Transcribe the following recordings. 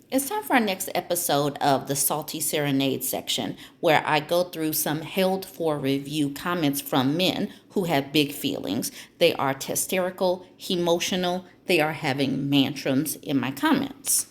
It's time for our next episode of the Salty Serenade section, where I go through some held for review comments from men who have big feelings. They are testerical, emotional, they are having mantrums in my comments.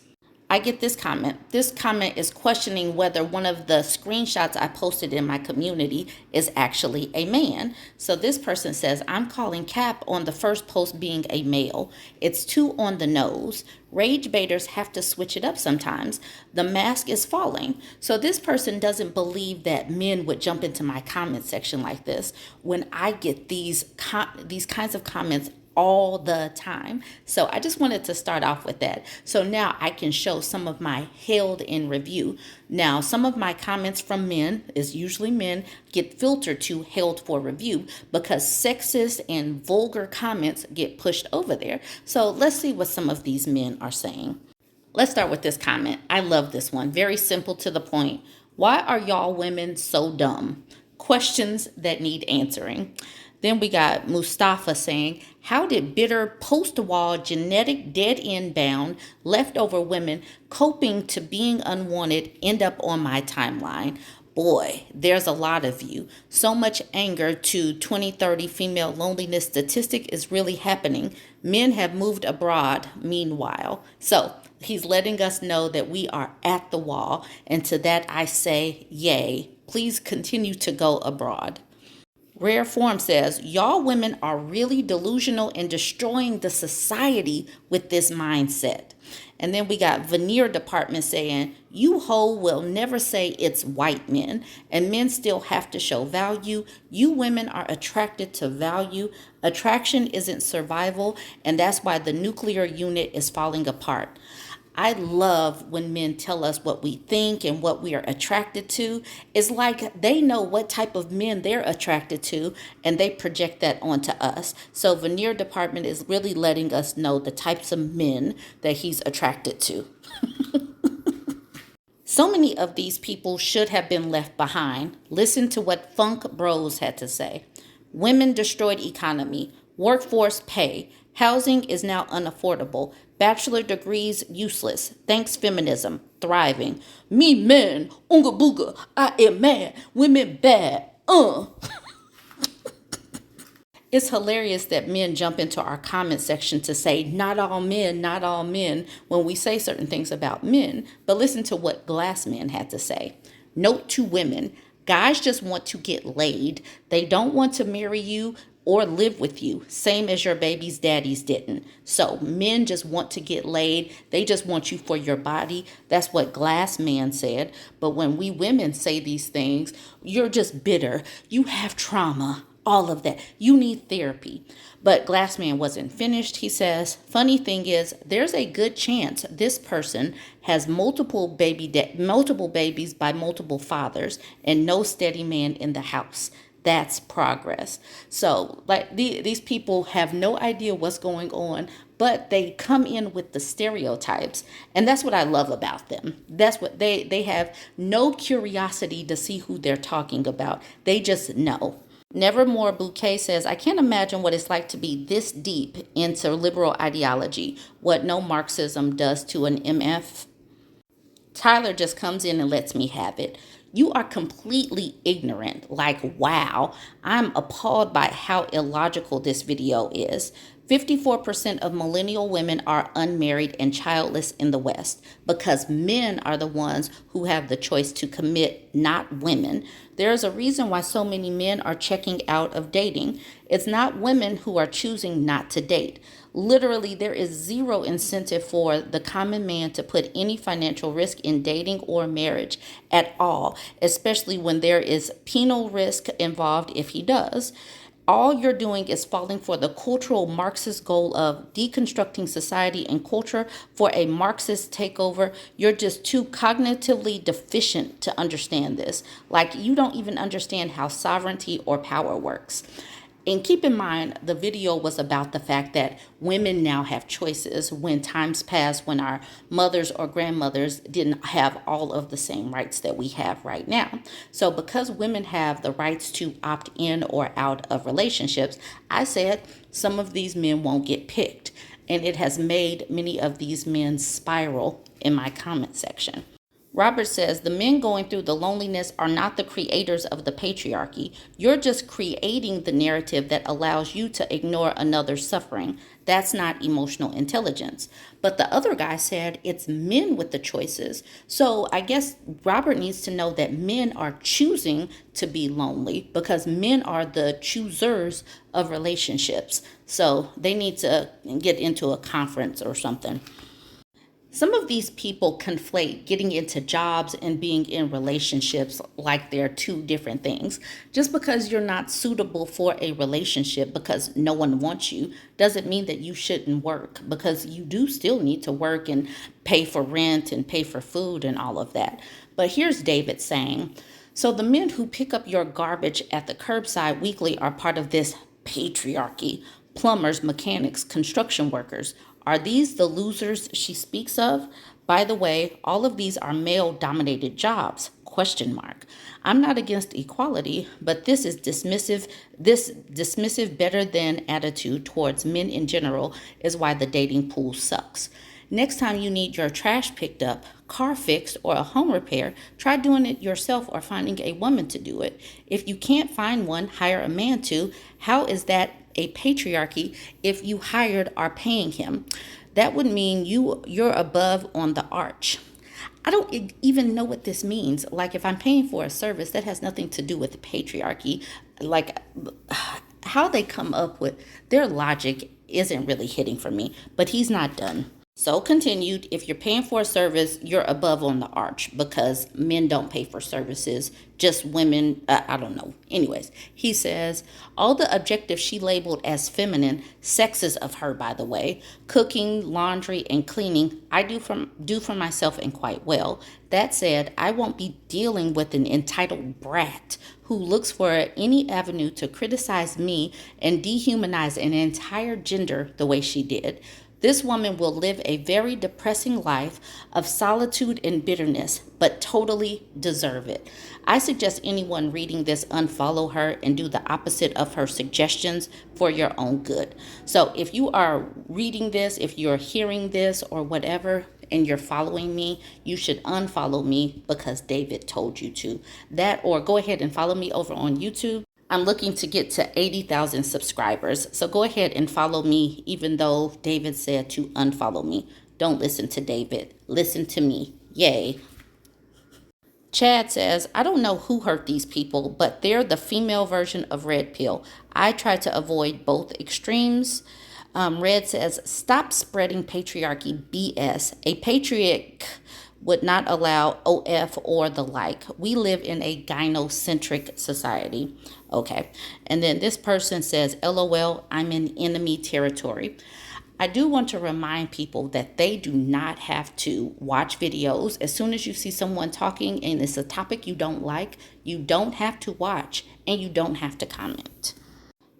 I get this comment. This comment is questioning whether one of the screenshots I posted in my community is actually a man. So this person says, I'm calling cap on the first post being a male. It's too on the nose. Rage baiters have to switch it up sometimes. The mask is falling. So this person doesn't believe that men would jump into my comment section like this when I get these kinds of comments all the time. So I just wanted to start off with that. So now I can show some of my held in review. Now, some of my comments from men, is usually men, get filtered to held for review because sexist and vulgar comments get pushed over there. So let's see what some of these men are saying. Let's start with this comment. I love this one. Very simple to the point. Why are y'all women so dumb? Questions that need answering. Then we got Mustafa saying, how did bitter post-wall genetic dead-end bound leftover women coping to being unwanted end up on my timeline? Boy, there's a lot of you. So much anger to 2030 female loneliness statistic is really happening. Men have moved abroad meanwhile. So he's letting us know that we are at the wall. And to that I say, yay. Please continue to go abroad. Rare Form says, y'all women are really delusional and destroying the society with this mindset. And then we got Veneer Department saying, you hoe will never say it's white men, and men still have to show value. You women are attracted to value. Attraction isn't survival, and that's why the nuclear unit is falling apart. I love when men tell us what we think and what we are attracted to. It's like they know what type of men they're attracted to and they project that onto us. So Veneer Department is really letting us know the types of men that he's attracted to. So many of these people should have been left behind. Listen to what Funk Bros had to say. Women destroyed economy. Workforce pay. Housing is now unaffordable. Bachelor degrees useless. Thanks feminism. Thriving. Me man. Unga booga. I am man. Women bad. It's hilarious that men jump into our comment section to say, not all men, when we say certain things about men. But listen to what Glassman had to say. Note to women, guys just want to get laid. They don't want to marry you or live with you, same as your baby's daddies didn't. So men just want to get laid. They just want you for your body. That's what Glassman said. But when we women say these things, you're just bitter. You have trauma. All of that. You need therapy. But Glassman wasn't finished. He says, funny thing is, there's a good chance this person has multiple babies by multiple fathers and no steady man in the house. That's progress. So like these people have no idea what's going on, but they come in with the stereotypes. And that's what I love about them. That's what they have no curiosity to see who they're talking about. They just know. Nevermore Bouquet says, I can't imagine what it's like to be this deep into liberal ideology, what no Marxism does to an MF. Tyler just comes in and lets me have it. You are completely ignorant. Like, wow, I'm appalled by how illogical this video is. 54% of millennial women are unmarried and childless in the West because men are the ones who have the choice to commit, not women. There's a reason why so many men are checking out of dating. It's not women who are choosing not to date. Literally, there is zero incentive for the common man to put any financial risk in dating or marriage at all, especially when there is penal risk involved if he does. All you're doing is falling for the cultural Marxist goal of deconstructing society and culture for a Marxist takeover. You're just too cognitively deficient to understand this. Like you don't even understand how sovereignty or power works. And keep in mind, the video was about the fact that women now have choices when times past when our mothers or grandmothers didn't have all of the same rights that we have right now. So because women have the rights to opt in or out of relationships, I said some of these men won't get picked. And it has made many of these men spiral in my comment section. Robert says the men going through the loneliness are not the creators of the patriarchy. You're just creating the narrative that allows you to ignore another's suffering. That's not emotional intelligence. But the other guy said it's men with the choices. So I guess Robert needs to know that men are choosing to be lonely because men are the choosers of relationships. So they need to get into a conference or something. Some of these people conflate getting into jobs and being in relationships like they're two different things. Just because you're not suitable for a relationship because no one wants you doesn't mean that you shouldn't work, because you do still need to work and pay for rent and pay for food and all of that. But here's David saying, so the men who pick up your garbage at the curbside weekly are part of this patriarchy. Plumbers, mechanics, construction workers. Are these the losers she speaks of? By the way, all of these are male-dominated jobs. Question mark. I'm not against equality, but this dismissive better than attitude towards men in general is why the dating pool sucks. Next time you need your trash picked up, car fixed, or a home repair, try doing it yourself or finding a woman to do it. If you can't find one, hire a man to. How is that a patriarchy if you hired are paying him? That would mean you're above on the arch. I don't even know what this means. Like, if I'm paying for a service, that has nothing to do with patriarchy. Like, how they come up with their logic isn't really hitting for me, but he's not done. So continued, if you're paying for a service, you're above on the arch because men don't pay for services, just women, I don't know. Anyways, he says, all the objectives she labeled as feminine, sexist of her, by the way, cooking, laundry, and cleaning, I do for myself and quite well. That said, I won't be dealing with an entitled brat who looks for any avenue to criticize me and dehumanize an entire gender the way she did. This woman will live a very depressing life of solitude and bitterness, but totally deserve it. I suggest anyone reading this unfollow her and do the opposite of her suggestions for your own good. So if you are reading this, if you're hearing this or whatever, and you're following me, you should unfollow me because David told you to. That, or go ahead and follow me over on YouTube. I'm looking to get to 80,000 subscribers. So go ahead and follow me, even though David said to unfollow me. Don't listen to David. Listen to me. Yay. Chad says, I don't know who hurt these people, but they're the female version of Red Pill. I try to avoid both extremes. Red says, stop spreading patriarchy BS. A patriarch would not allow OF or the like. We live in a gynocentric society. Okay. And then this person says, LOL, I'm in enemy territory. I do want to remind people that they do not have to watch videos. As soon as you see someone talking and it's a topic you don't like, you don't have to watch and you don't have to comment.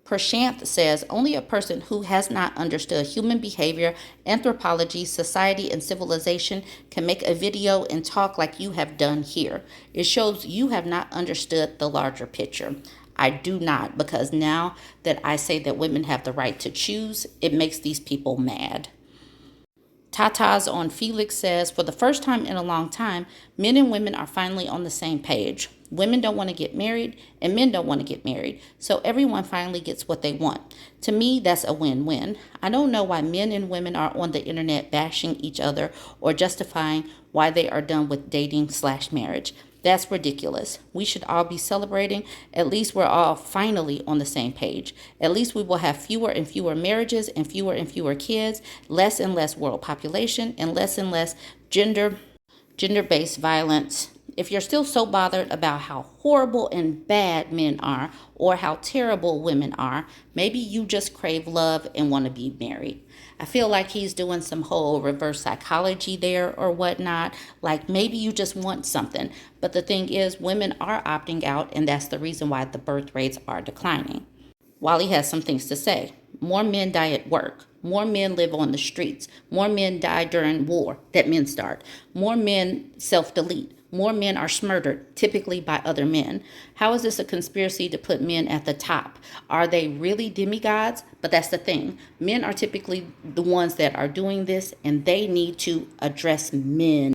Prashanth says, only a person who has not understood human behavior, anthropology, society, and civilization can make a video and talk like you have done here. It shows you have not understood the larger picture. I do not, because now that I say that women have the right to choose, it makes these people mad. Tata's on Felix says, for the first time in a long time, men and women are finally on the same page. Women don't want to get married and men don't want to get married. So everyone finally gets what they want. To me, that's a win-win. I don't know why men and women are on the internet bashing each other or justifying why they are done with dating/marriage. That's ridiculous. We should all be celebrating. At least we're all finally on the same page. At least we will have fewer and fewer marriages and fewer kids, less and less world population, and less gender-based violence. If you're still so bothered about how horrible and bad men are or how terrible women are, maybe you just crave love and want to be married. I feel like he's doing some whole reverse psychology there or whatnot. Like maybe you just want something. But the thing is, women are opting out, and that's the reason why the birth rates are declining. Wally has some things to say. More men die at work. More men live on the streets. More men die during war that men start. More men self-delete. more men are murdered, typically by other men. How is this a conspiracy to put men at the top? Are they really demigods? But that's the thing. Men are typically the ones that are doing this, and they need to address men.